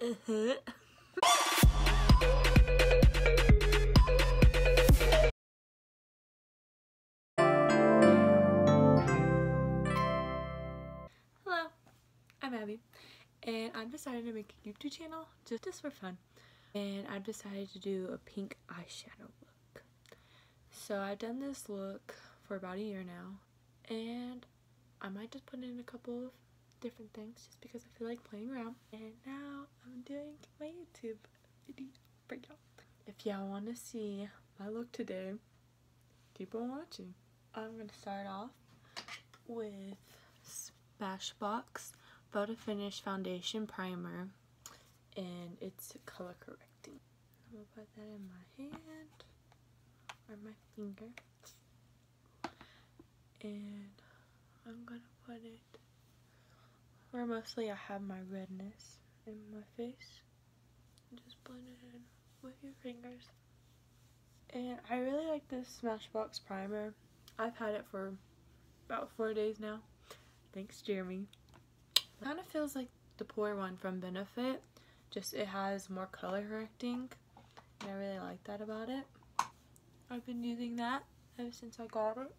Uh-huh. Hello, I'm Abby, and I've decided to make a YouTube channel just for fun. And I've decided to do a pink eyeshadow look. So I've done this look for about a year now, and I might just put in a couple of different things just because I feel like playing around. And now I'm doing my YouTube video for y'all. If y'all want to see my look today, keep on watching. I'm going to start off with Smashbox Photo Finish Foundation Primer, and it's color correcting. I'm going to put that in my hand or my finger, and I'm going to put it where mostly I have my redness in my face. Just blend it in with your fingers. And I really like this Smashbox primer. I've had it for about 4 days now. Thanks, Jeremy. It kind of feels like the Pore one from Benefit, just it has more color correcting, and I really like that about it. I've been using that ever since I got it,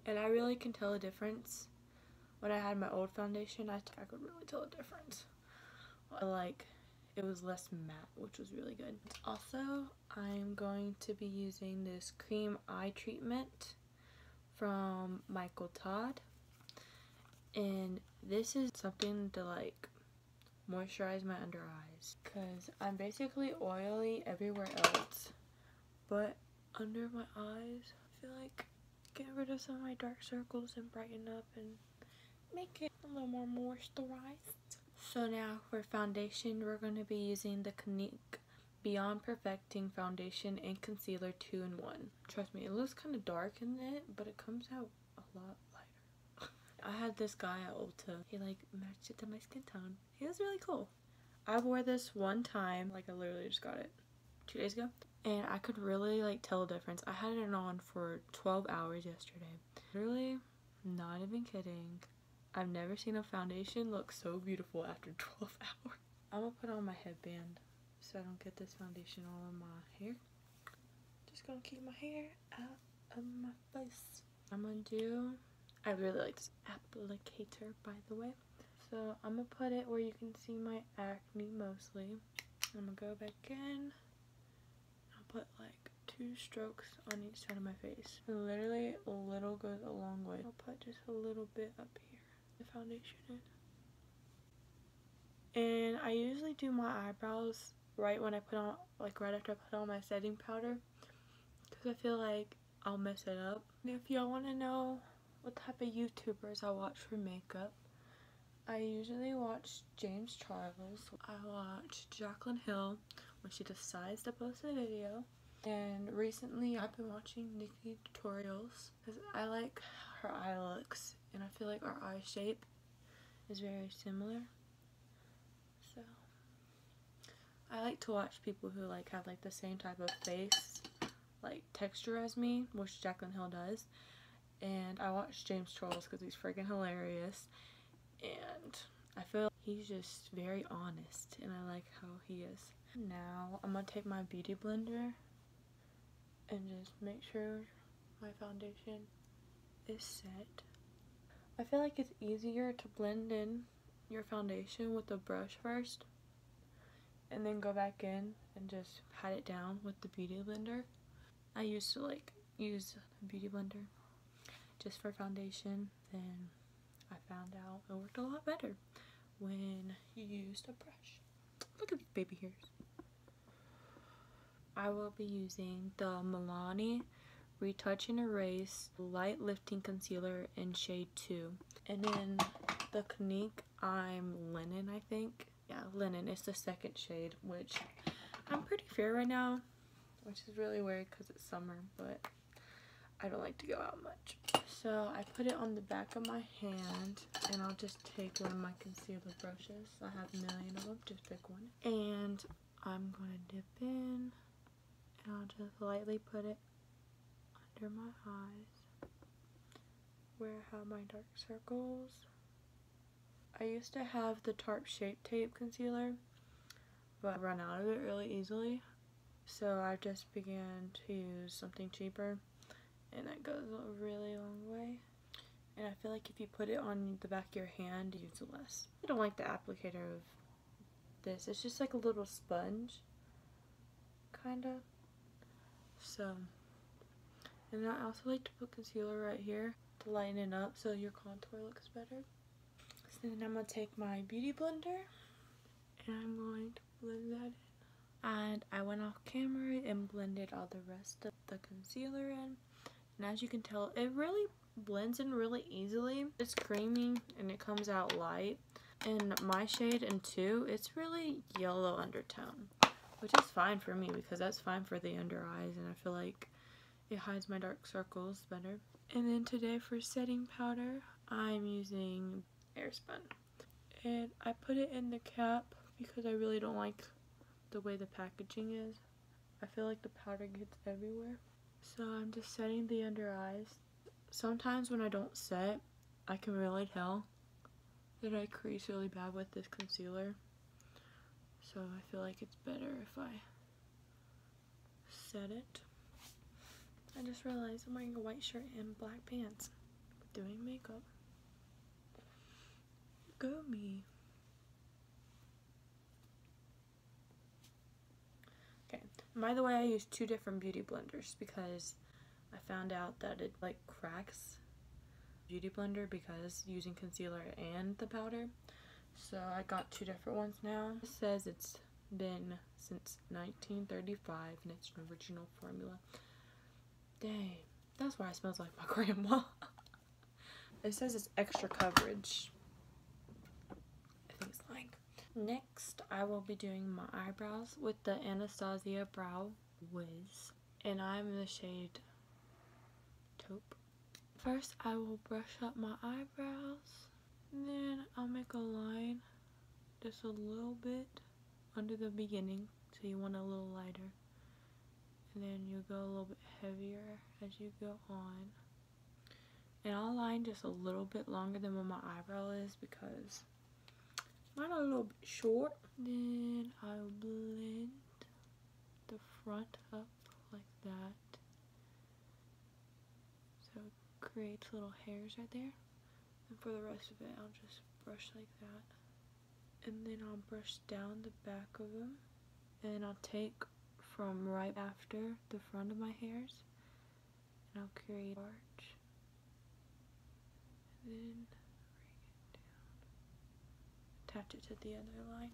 and I really can tell a difference. When I had my old foundation, I could really tell a difference. Like, it was less matte, which was really good. Also, I'm going to be using this cream eye treatment from Michael Todd, and this is something to like moisturize my under eyes because I'm basically oily everywhere else, but under my eyes I feel like getting rid of some of my dark circles and brighten up and make it a little more moisturized. So now for foundation, we're going to be using the Clinique Beyond Perfecting Foundation and Concealer 2-in-1. Trust me, it looks kind of dark in it, but it comes out a lot lighter. I had this guy at Ulta. He like matched it to my skin tone. It was really cool. I wore this one time, like I literally just got it 2 days ago, and I could really like tell a difference. I had it on for 12 hours yesterday. Literally, not even kidding. I've never seen a foundation look so beautiful after 12 hours. I'm gonna put on my headband so I don't get this foundation all in my hair. Just gonna keep my hair out of my face. I really like this applicator, by the way. So I'm gonna put it where you can see my acne mostly. I'm gonna go back in. I'll put like 2 strokes on each side of my face. And literally a little goes a long way. I'll put just a little bit up here. The foundation in. And I usually do my eyebrows right when I put on, like right after I put on my setting powder, because I feel like I'll mess it up. And if y'all want to know what type of YouTubers I watch for makeup, I usually watch James Charles. I watch Jaclyn Hill when she decides to post a video. And recently I've been watching Nikki tutorials because I like her eye looks and I feel like our eye shape is very similar. So I like to watch people who like have like the same type of face like texture as me, which Jaclyn Hill does. And I watch James Charles because he's freaking hilarious, and I feel he's just very honest and I like how he is. Now I'm gonna take my beauty blender and just make sure my foundation is set. I feel like it's easier to blend in your foundation with a brush first and then go back in and just pat it down with the beauty blender. I used to like use a beauty blender just for foundation, then I found out it worked a lot better when you used a brush. Look at these baby hairs. I will be using the Milani Retouch and Erase Light Lifting Concealer in shade 2. And then the Clinique I'm Linen, I think. Yeah, Linen is the second shade, which I'm pretty fair right now, which is really weird because it's summer, but I don't like to go out much. So I put it on the back of my hand, and I'll just take one of my concealer brushes. I have a million of them, just pick one. And I'm going to dip in, and I'll just lightly put it under my eyes where I have my dark circles. I used to have the Tarte Shape Tape concealer, but I run out of it really easily. So I just began to use something cheaper, and that goes a really long way. And I feel like if you put it on the back of your hand, you use less. I don't like the applicator of this. It's just like a little sponge, kinda. So, and I also like to put concealer right here to lighten it up so your contour looks better. So then I'm going to take my beauty blender and I'm going to blend that in. And I went off camera and blended all the rest of the concealer in. And as you can tell, it really blends in really easily. It's creamy and it comes out light. And my shade in 2, it's really yellow undertone, which is fine for me because that's fine for the under eyes, and I feel like it hides my dark circles better. And then today for setting powder, I'm using Airspun. And I put it in the cap because I really don't like the way the packaging is. I feel like the powder gets everywhere. So I'm just setting the under eyes. Sometimes when I don't set, I can really tell that I crease really bad with this concealer. So I feel like it's better if I set it. I just realized I'm wearing a white shirt and black pants doing makeup. Go me. Okay, by the way, I use 2 different beauty blenders because I found out that it like cracks beauty blender because using concealer and the powder. So I got 2 different ones now. It says it's been since 1935 and it's an original formula. Dang, that's why it smells like my grandma. It says it's extra coverage. I think it's lying. Next, I will be doing my eyebrows with the Anastasia Brow Wiz. And I'm in the shade Taupe. First, I will brush up my eyebrows. Then I'll make a line just a little bit under the beginning. So you want a little lighter. And then you go a little bit heavier as you go on. And I'll line just a little bit longer than what my eyebrow is because mine are a little bit short. Then I'll blend the front up like that. So it creates little hairs right there. And for the rest of it, I'll just brush like that. And then I'll brush down the back of them. And then I'll take from right after the front of my hairs. And I'll create an arch. And then bring it down. Attach it to the other line.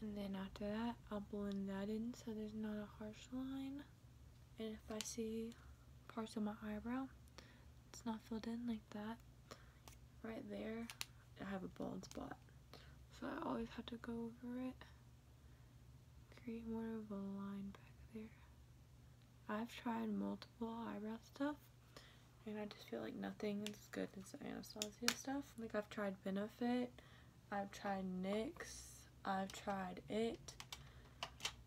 And then after that, I'll blend that in so there's not a harsh line. And if I see parts of my eyebrow, it's not filled in like that. Right there, I have a bald spot. So I always have to go over it. Create more of a line back there. I've tried multiple eyebrow stuff, and I just feel like nothing is as good as the Anastasia stuff. Like I've tried Benefit, I've tried NYX, I've tried it,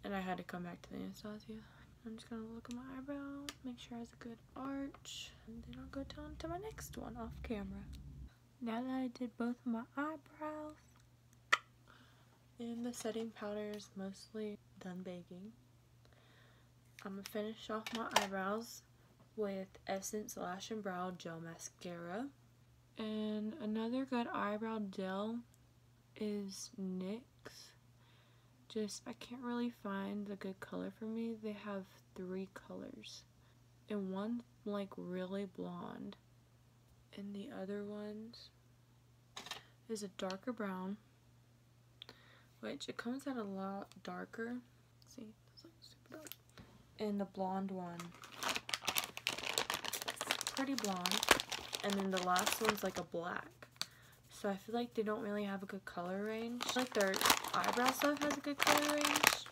and I had to come back to the Anastasia. I'm just gonna look at my eyebrow, make sure it has a good arch, and then I'll go down to my next one off camera. Now that I did both of my eyebrows, and the setting powder is mostly done baking, I'm gonna finish off my eyebrows with Essence Lash and Brow Gel Mascara. And another good eyebrow gel is NYX. Just, I can't really find the good color for me. They have 3 colors. And one's like really blonde. And the other ones is a darker brown, which it comes out a lot darker. See, it's like super dark. And the blonde one, it's pretty blonde. And then the last one's like a black. So I feel like they don't really have a good color range. Like their eyebrow stuff has a good color range,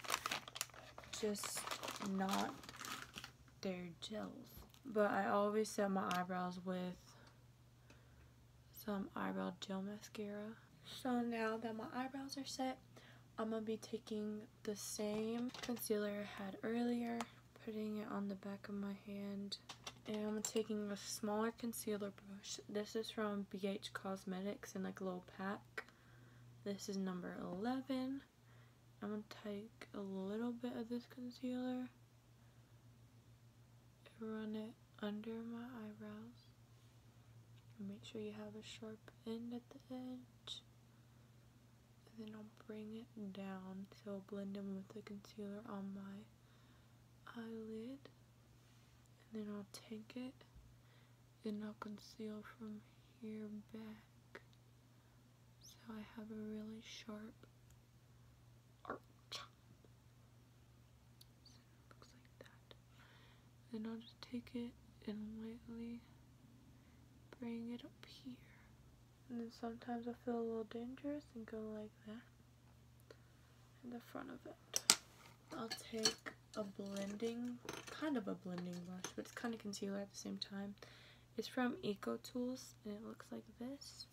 just not their gels. But I always set my eyebrows with some eyebrow gel mascara. So now that my eyebrows are set, I'm going to be taking the same concealer I had earlier, putting it on the back of my hand, and I'm taking a smaller concealer brush. This is from BH Cosmetics in like a little pack. This is number 11, I'm going to take a little bit of this concealer and run it under my eyebrows. And make sure you have a sharp end at the edge. And then I'll bring it down so I'll blend in with the concealer on my eyelid. And then I'll take it and I'll conceal from here back. So I have a really sharp arch. So it looks like that. Then I'll just take it and lightly bring it up here. And then sometimes I feel a little dangerous and go like that in the front of it. I'll take a blending, kind of a blending brush, but it's kind of concealer at the same time. It's from Eco Tools and it looks like this.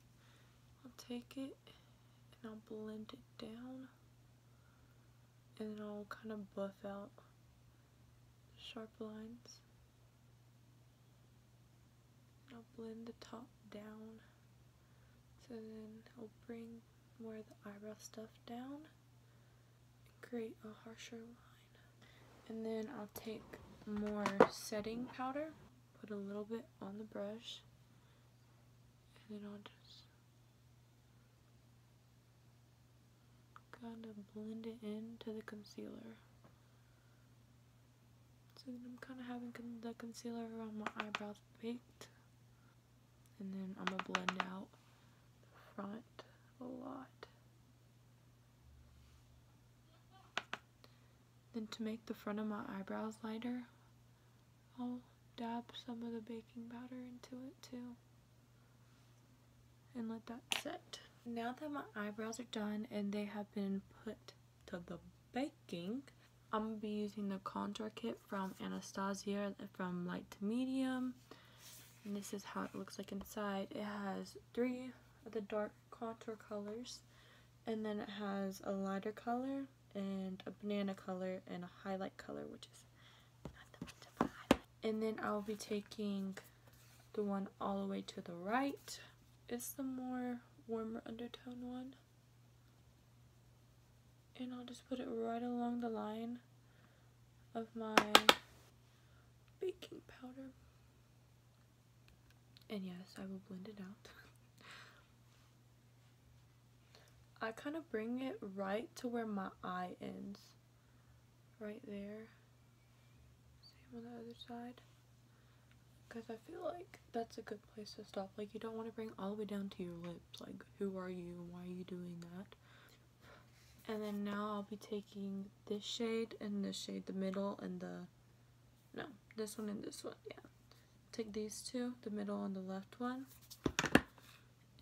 I'll take it and I'll blend it down and then I'll kind of buff out sharp lines. I'll blend the top down, so then I'll bring more of the eyebrow stuff down and create a harsher line. And then I'll take more setting powder, put a little bit on the brush, and then I'll just kind of blend it into the concealer. So then I'm kind of having the concealer around my eyebrows baked. And then I'm going to blend out the front a lot. Then to make the front of my eyebrows lighter, I'll dab some of the baking powder into it too. And let that set. Now that my eyebrows are done and they have been put to the baking, I'm going to be using the contour kit from Anastasia from light to medium. And this is how it looks like inside. It has 3 of the dark contour colors, and then it has a lighter color and a banana color and a highlight color, which is not that much of a highlight. And then I'll be taking the one all the way to the right. It's the more warmer undertone one. And I'll just put it right along the line of my baking powder. And yes, I will blend it out. I kind of bring it right to where my eye ends. Right there. Same on the other side. Because I feel like that's a good place to stop. Like, you don't want to bring all the way down to your lips. Like, who are you? Why are you doing that? And then now I'll be taking this shade and this shade, the middle and this one and this one, yeah. Take these two, the middle and the left one,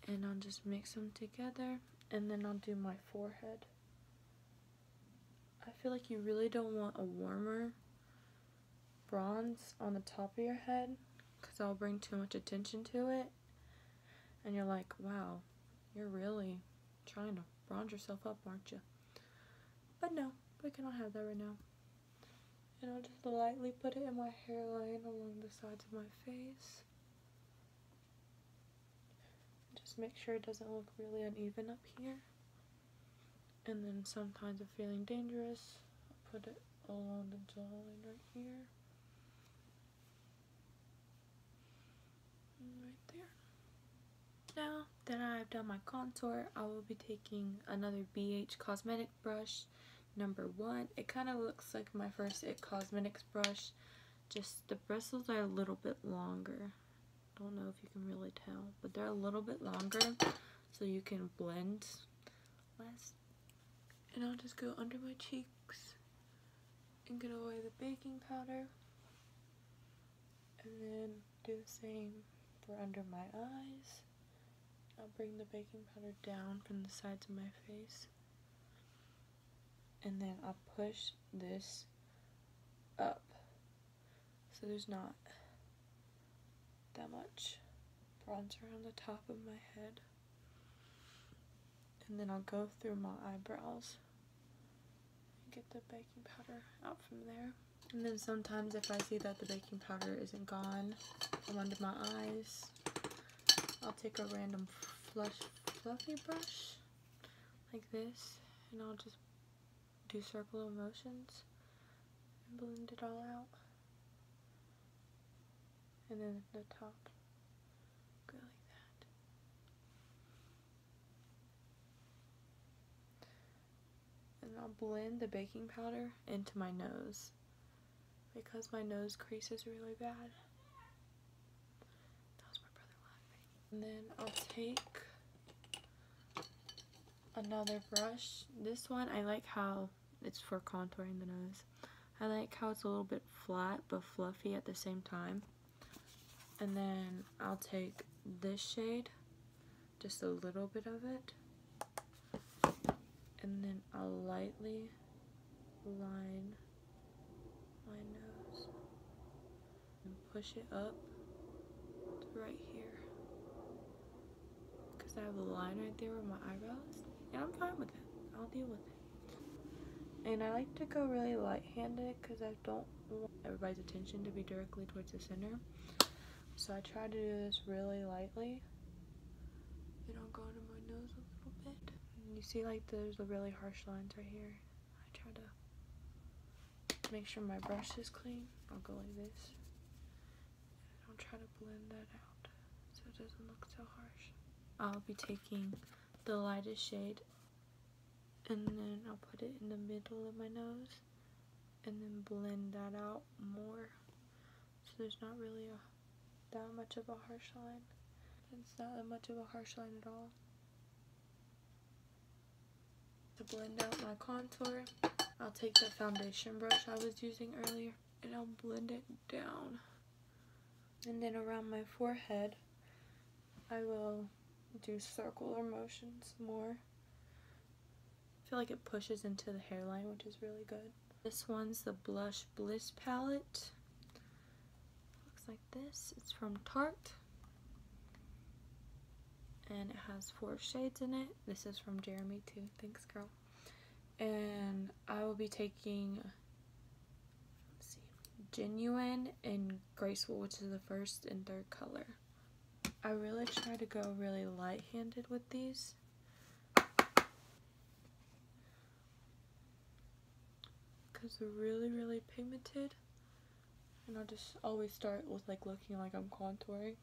and I'll just mix them together, and then I'll do my forehead. I feel like you really don't want a warmer bronze on the top of your head, because that'll bring too much attention to it, and you're like, wow, you're really trying to bronze yourself up, aren't you? But no, we cannot have that right now. And I'll just lightly put it in my hairline along the sides of my face. Just make sure it doesn't look really uneven up here. And then sometimes if feeling dangerous, I'll put it along the jawline right here. And right there. Now that I've done my contour, I will be taking another BH Cosmetic brush. Number 1. It kind of looks like my first It Cosmetics brush, just the bristles are a little bit longer. Don't know if you can really tell, but they're a little bit longer so you can blend less. And I'll just go under my cheeks and get away the baking powder, and then do the same for under my eyes. I'll bring the baking powder down from the sides of my face. And then I'll push this up so there's not that much bronzer on the top of my head. And then I'll go through my eyebrows and get the baking powder out from there. And then sometimes if I see that the baking powder isn't gone from under my eyes, I'll take a random fluffy brush like this, and I'll just do circular motions and blend it all out. And then the top, go like that. And I'll blend the baking powder into my nose because my nose crease is really bad. That was my brother laughing. And then I'll take another brush. This one, I like how it's for contouring the nose. I like how it's a little bit flat but fluffy at the same time. And then I'll take this shade, just a little bit of it, and then I'll lightly line my nose and push it up to right here, because I have a line right there with my eyebrows, and I'm fine with it. I'll deal with it. And I like to go really light-handed because I don't want everybody's attention to be directly towards the center. So I try to do this really lightly. Then I'll go under my nose a little bit. And you see like there's the really harsh lines right here. I try to make sure my brush is clean. I'll go like this. And I'll try to blend that out so it doesn't look so harsh. I'll be taking the lightest shade and then I'll put it in the middle of my nose and then blend that out more. So there's not really that much of a harsh line. It's not that much of a harsh line at all. To blend out my contour, I'll take the foundation brush I was using earlier and I'll blend it down. And then around my forehead, I will do circular motions more. I feel like it pushes into the hairline, which is really good. This one's the Blush Bliss palette. Looks like this. It's from Tarte. And it has 4 shades in it. This is from Jeremy too. Thanks, girl. And I will be taking, let's see, Genuine and Graceful, which is the first and third color. I really try to go really light-handed with these. Because they're really, really pigmented. And I'll just always start with like looking like I'm contouring.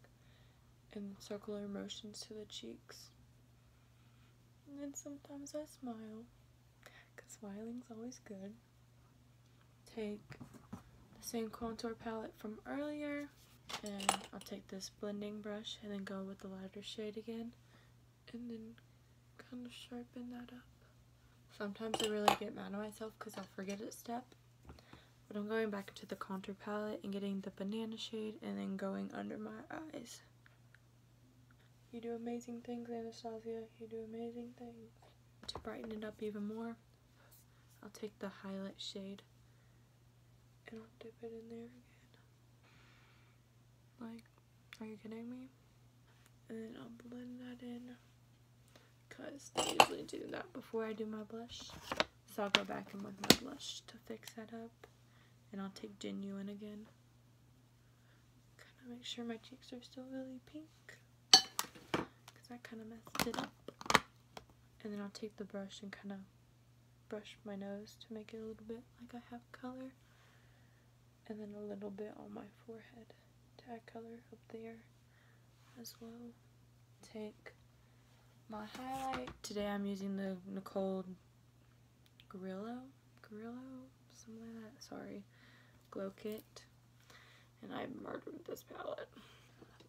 And circular motions to the cheeks. And then sometimes I smile. Because smiling's always good. Take the same contour palette from earlier. And I'll take this blending brush and then go with the lighter shade again. And then kind of sharpen that up. Sometimes I really get mad at myself because I'll forget a step. But I'm going back into the contour palette and getting the banana shade and then going under my eyes. You do amazing things, Anastasia. You do amazing things. To brighten it up even more, I'll take the highlight shade and I'll dip it in there again. Like, are you kidding me? And then I'll blend that in. Because I usually do that before I do my blush. So I'll go back in with my blush to fix that up. And I'll take Genuine again. Kind of make sure my cheeks are still really pink. Because I kind of messed it up. And then I'll take the brush and kind of brush my nose to make it a little bit like I have color. And then a little bit on my forehead to add color up there as well. Take my highlight. Today I'm using the Nicole Grillo, something like that, sorry, Glow Kit, and I murdered this palette.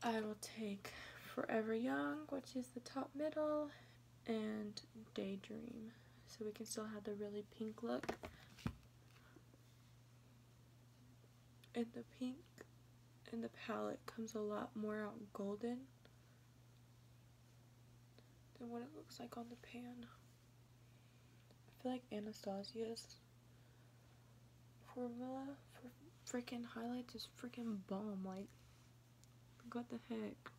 I will take Forever Young, which is the top middle, and Daydream, so we can still have the really pink look. And the pink in the palette comes a lot more out golden than what it looks like on the pan. I feel like Anastasia's formula for freaking highlights is freaking bomb. Like, what the heck?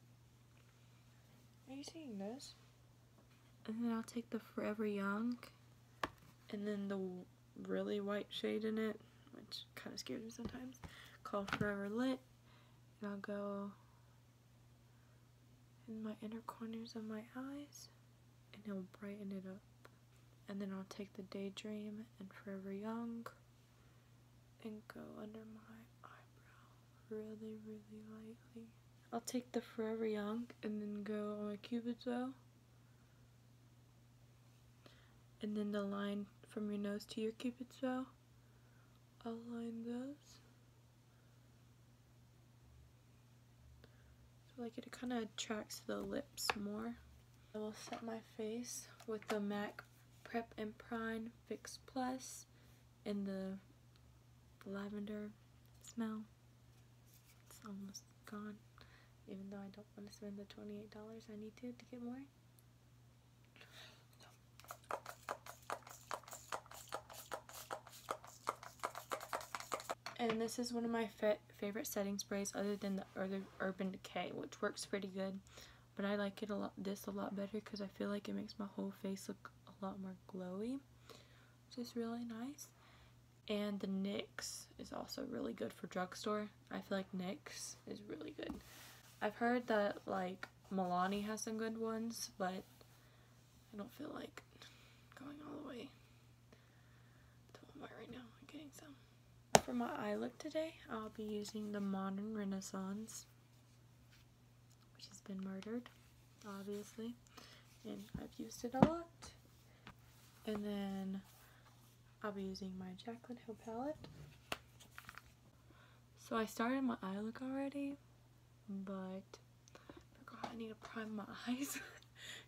Are you seeing this? And then I'll take the Forever Young and then the really white shade in it, which kind of scares me sometimes, called Forever Lit. And I'll go in my inner corners of my eyes and it'll brighten it up. And then I'll take the Daydream and Forever Young and go under my eyebrow really, really lightly. I'll take the Forever Young and then go on my Cupid's bow. And then the line from your nose to your Cupid's bow, I'll line those. So like it kind of attracts the lips more. I will set my face with the MAC Prep and Prime Fix Plus in the lavender smell. It's almost gone, even though I don't want to spend the $28 I need to get more. And this is one of my favorite setting sprays other than the Urban Decay, which works pretty good. But I like it a lot better because I feel like it makes my whole face look a lot more glowy, which is really nice. And the NYX is also really good for drugstore. I feel like NYX is really good. I've heard that like Milani has some good ones, but I don't feel like going all the way to Walmart right now and getting some. For my eye look today, I'll be using the Modern Renaissance, which has been murdered, obviously, and I've used it a lot. And then I'll be using my Jaclyn Hill palette. So I started my eye look already, but I forgot I need to prime my eyes.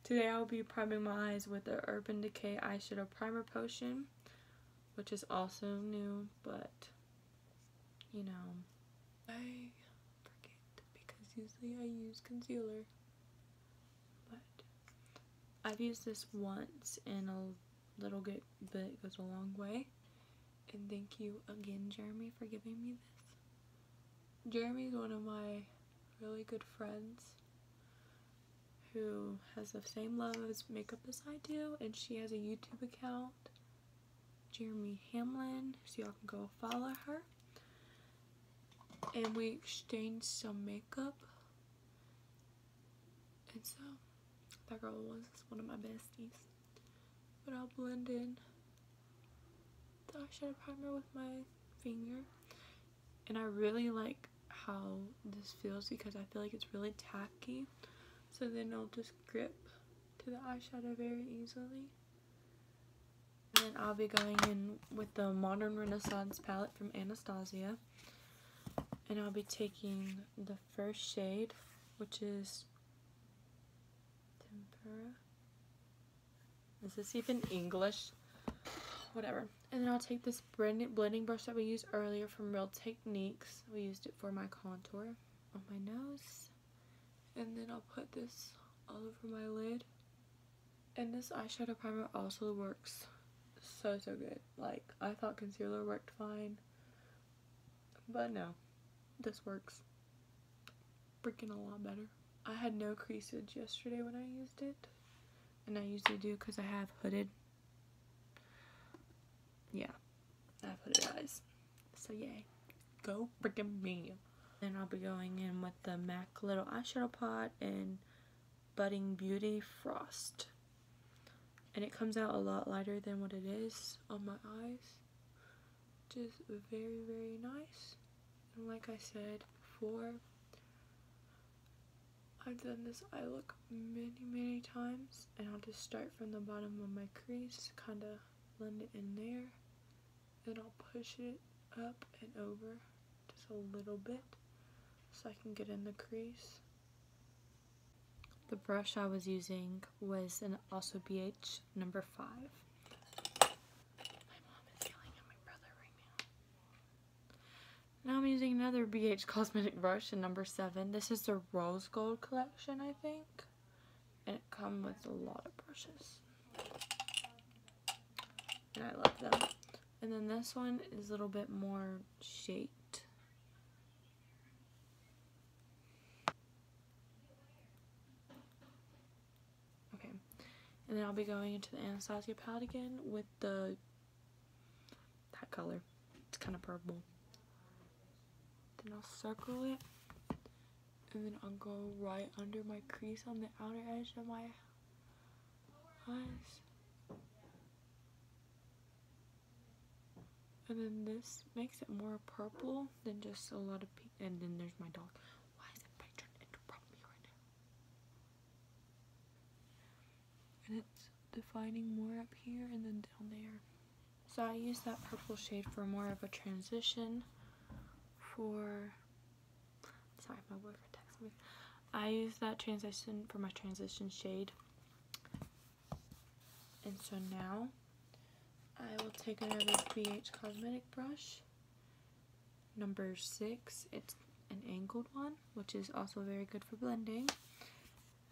Today I'll be priming my eyes with the Urban Decay Eyeshadow Primer Potion, which is also new, but you know, I forget because usually I use concealer. But I've used this once and a little bit goes a long way. And thank you again, Jeremy, for giving me this. Jeremy's one of my really good friends who has the same love of makeup as I do, and she has a YouTube account, Jeremy Hamlin, so y'all can go follow her. And we exchanged some makeup, and so that girl was one of my besties. But I'll blend in the eyeshadow primer with my finger, and I really like how this feels because I feel like it's really tacky, so then it'll just grip to the eyeshadow very easily. And then I'll be going in with the Modern Renaissance palette from Anastasia. And I'll be taking the first shade, which is Tempera. Is this even English? Whatever. And then I'll take this blending brush that we used earlier from Real Techniques. We used it for my contour on my nose. And then I'll put this all over my lid. And this eyeshadow primer also works so good. Like, I thought concealer worked fine, but no. This works freaking a lot better. I had no creasage yesterday when I used it, and I usually do because I have hooded. Yeah, I have hooded eyes. So yay, go freaking me. Then I'll be going in with the MAC Little Eyeshadow Pot and Budding Beauty Frost. And it comes out a lot lighter than what it is on my eyes. Just very, very nice. And like I said before, I've done this eye look many times, and I'll just start from the bottom of my crease, kind of blend it in there, then I'll push it up and over just a little bit so I can get in the crease. The brush I was using was an also BH number 5. Now I'm using another BH Cosmetic brush in number 7. This is the Rose Gold collection, I think. And it comes with a lot of brushes. And I love them. And then this one is a little bit more shaped. Okay. And then I'll be going into the Anastasia palette again with that color. It's kind of purple. Then I'll circle it, and then I'll go right under my crease on the outer edge of my eyes. And then this makes it more purple than just a lot of pink. And then there's my dog. Why is it trying to interrupt me right now? And it's defining more up here and then down there. So I use that purple shade for more of a transition for, sorry, my boyfriend texted me. I use that transition for my transition shade. And so now I will take another BH Cosmetic brush, number 6. It's an angled one, which is also very good for blending.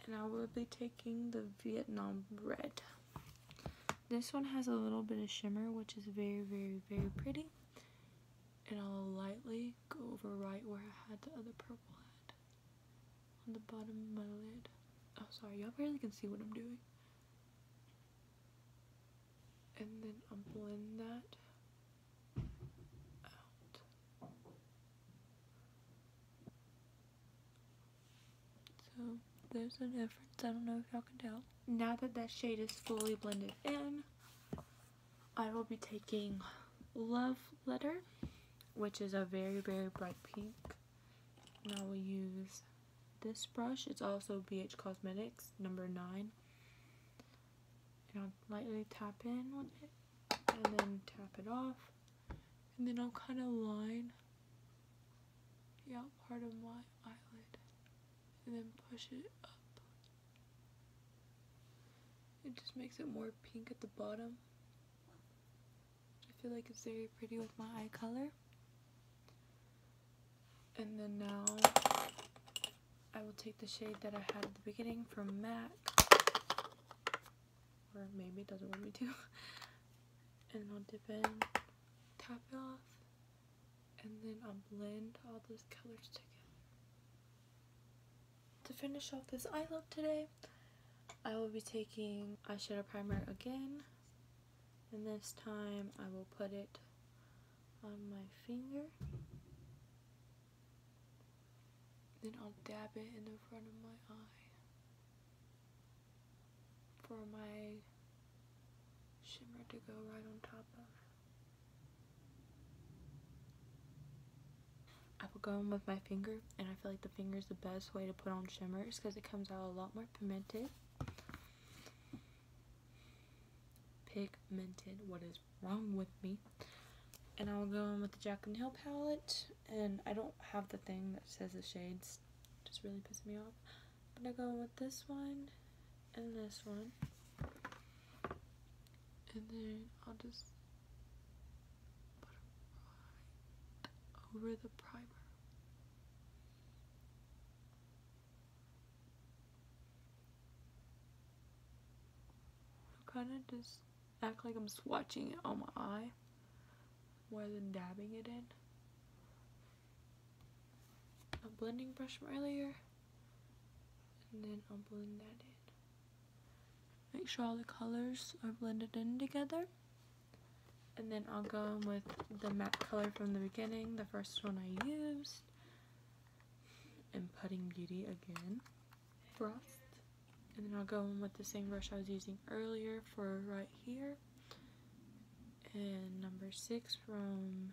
And I will be taking the Vietnam Red. This one has a little bit of shimmer, which is very, very, very pretty. And I'll lightly go over right where I had the other purple at, on the bottom of my lid. Oh, sorry, y'all barely can see what I'm doing. And then I'll blend that out. So there's a difference. I don't know if y'all can tell. Now that that shade is fully blended in, I will be taking Love Letter, which is a very, very bright pink. And I will use this brush. It's also BH Cosmetics, number 9. And I'll lightly tap in with it, and then tap it off. And then I'll kind of line the out part of my eyelid, and then push it up. It just makes it more pink at the bottom. I feel like it's very pretty with my eye color. And then now I will take the shade that I had at the beginning from MAC, or maybe it doesn't want me to, and I'll dip in, tap it off, and then I'll blend all those colors together. To finish off this eye look today, I will be taking eyeshadow primer again, and this time I will put it on my finger. Then I'll dab it in the front of my eye for my shimmer to go right on top of. I will go in with my finger, and I feel like the finger is the best way to put on shimmers because it comes out a lot more pigmented. What is wrong with me? And I'll go in with the Jack and Hill palette, and I don't have the thing that says the shades, just really pisses me off. I'm gonna go with this one and this one, and then I'll just put it right over the primer. I'll kind of just act like I'm swatching it on my eye more than dabbing it in. A blending brush from earlier, and then I'll blend that in. Make sure all the colors are blended in together. And then I'll go in with the matte color from the beginning, the first one I used, and Putting Beauty again, Frost. And then I'll go in with the same brush I was using earlier for right here, and number 6 from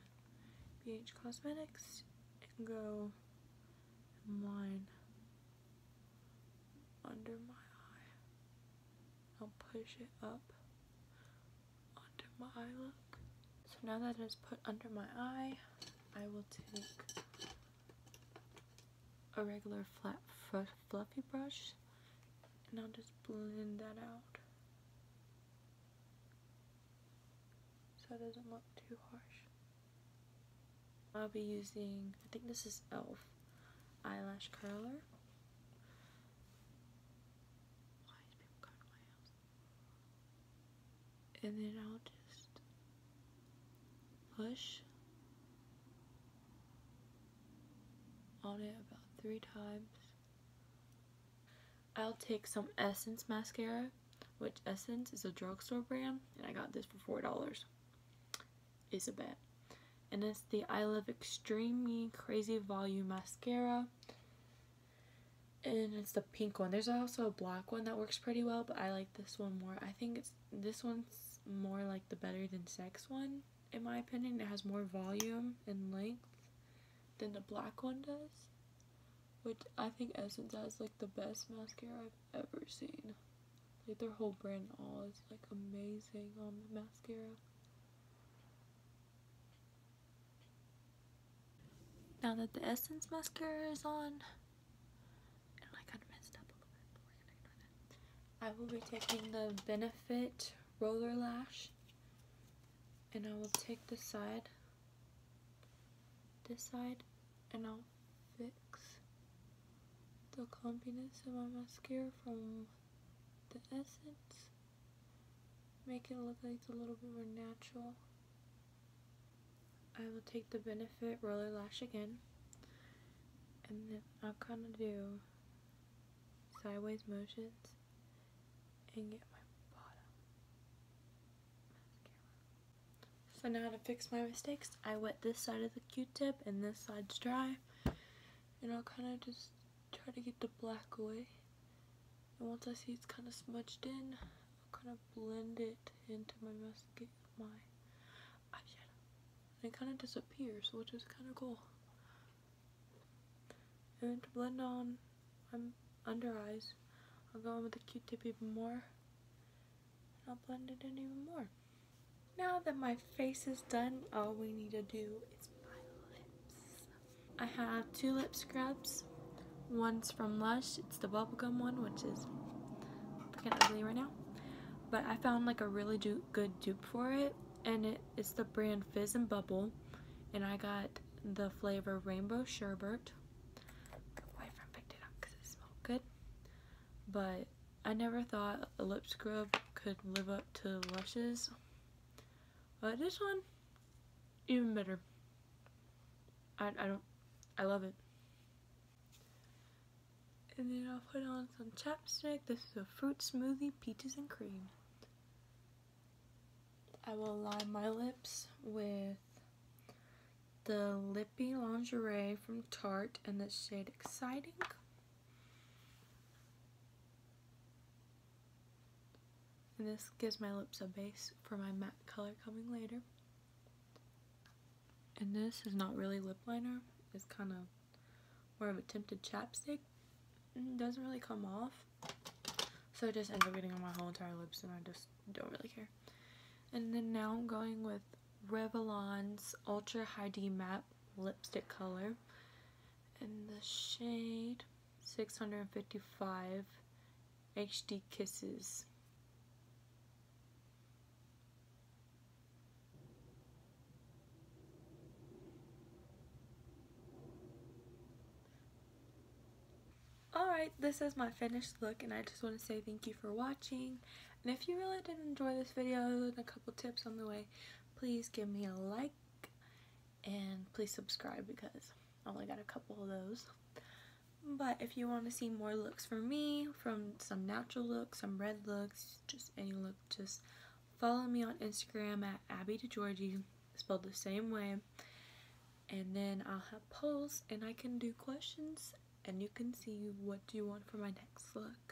BH Cosmetics, and go line under my eye. I'll push it up onto my eye look. So now that it's put under my eye, I will take a regular flat fluffy brush, and I'll just blend that out so it doesn't look too harsh. I'll be using, I think this is e.l.f. eyelash curler. Why is people coming to my house? And then I'll just push on it about 3 times. I'll take some Essence mascara, which Essence is a drugstore brand, and I got this for $4. It's a bet. And it's the I Love Extreme Crazy Volume Mascara. And it's the pink one. There's also a black one that works pretty well, but I like this one more. I think this one's more like the Better Than Sex one, in my opinion. It has more volume and length than the black one does, which I think Essence has like the best mascara I've ever seen. Like their whole brand all is like amazing on the mascara. Now that the Essence mascara is on, and I kind of messed up a little bit, but we're gonna ignore that. I will be taking the Benefit Roller Lash, and I will take this side, and I'll fix the clumpiness of my mascara from the Essence. Make it look like it's a little bit more natural. I will take the Benefit Roller Lash again, and then I'll kind of do sideways motions and get my bottom mascara. So now to fix my mistakes, I wet this side of the Q-tip and this side's dry, and I'll kind of just try to get the black away. And once I see it's kind of smudged in, I'll kind of blend it into my mascara, my eyeshadow. And it kind of disappears, which is kind of cool. And then to blend on my under eyes, I'll go in with the Q-tip even more, and I'll blend it in even more. Now that my face is done, all we need to do is my lips. I have 2 lip scrubs. One's from Lush. It's the bubblegum one, which is freaking ugly right now. But I found like a really good dupe for it, and it's the brand Fizz and Bubble, and I got the flavor Rainbow Sherbet. My boyfriend picked it up because it smelled good, but I never thought a lip scrub could live up to Lush's. But this one, even better. I love it. And then I'll put on some chapstick. This is a Fruit Smoothie Peaches and Cream. I will line my lips with the Lippy Lingerie from Tarte in the shade Exciting. And this gives my lips a base for my matte color coming later. And this is not really lip liner. It's kind of more of a tinted chapstick. It doesn't really come off. So it just ends up getting on my whole entire lips, and I just don't really care. And then now I'm going with Revlon's Ultra High D Matte Lipstick color in the shade 655 HD Kisses. Alright, this is my finished look, and I just want to say thank you for watching. And if you really did enjoy this video and a couple tips on the way, please give me a like and please subscribe because I only got a couple of those. But if you want to see more looks from me, from some natural looks, some red looks, just any look, just follow me on Instagram at AbbyToGeorgie, spelled the same way. And then I'll have polls and I can do questions and you can see what you want for my next look.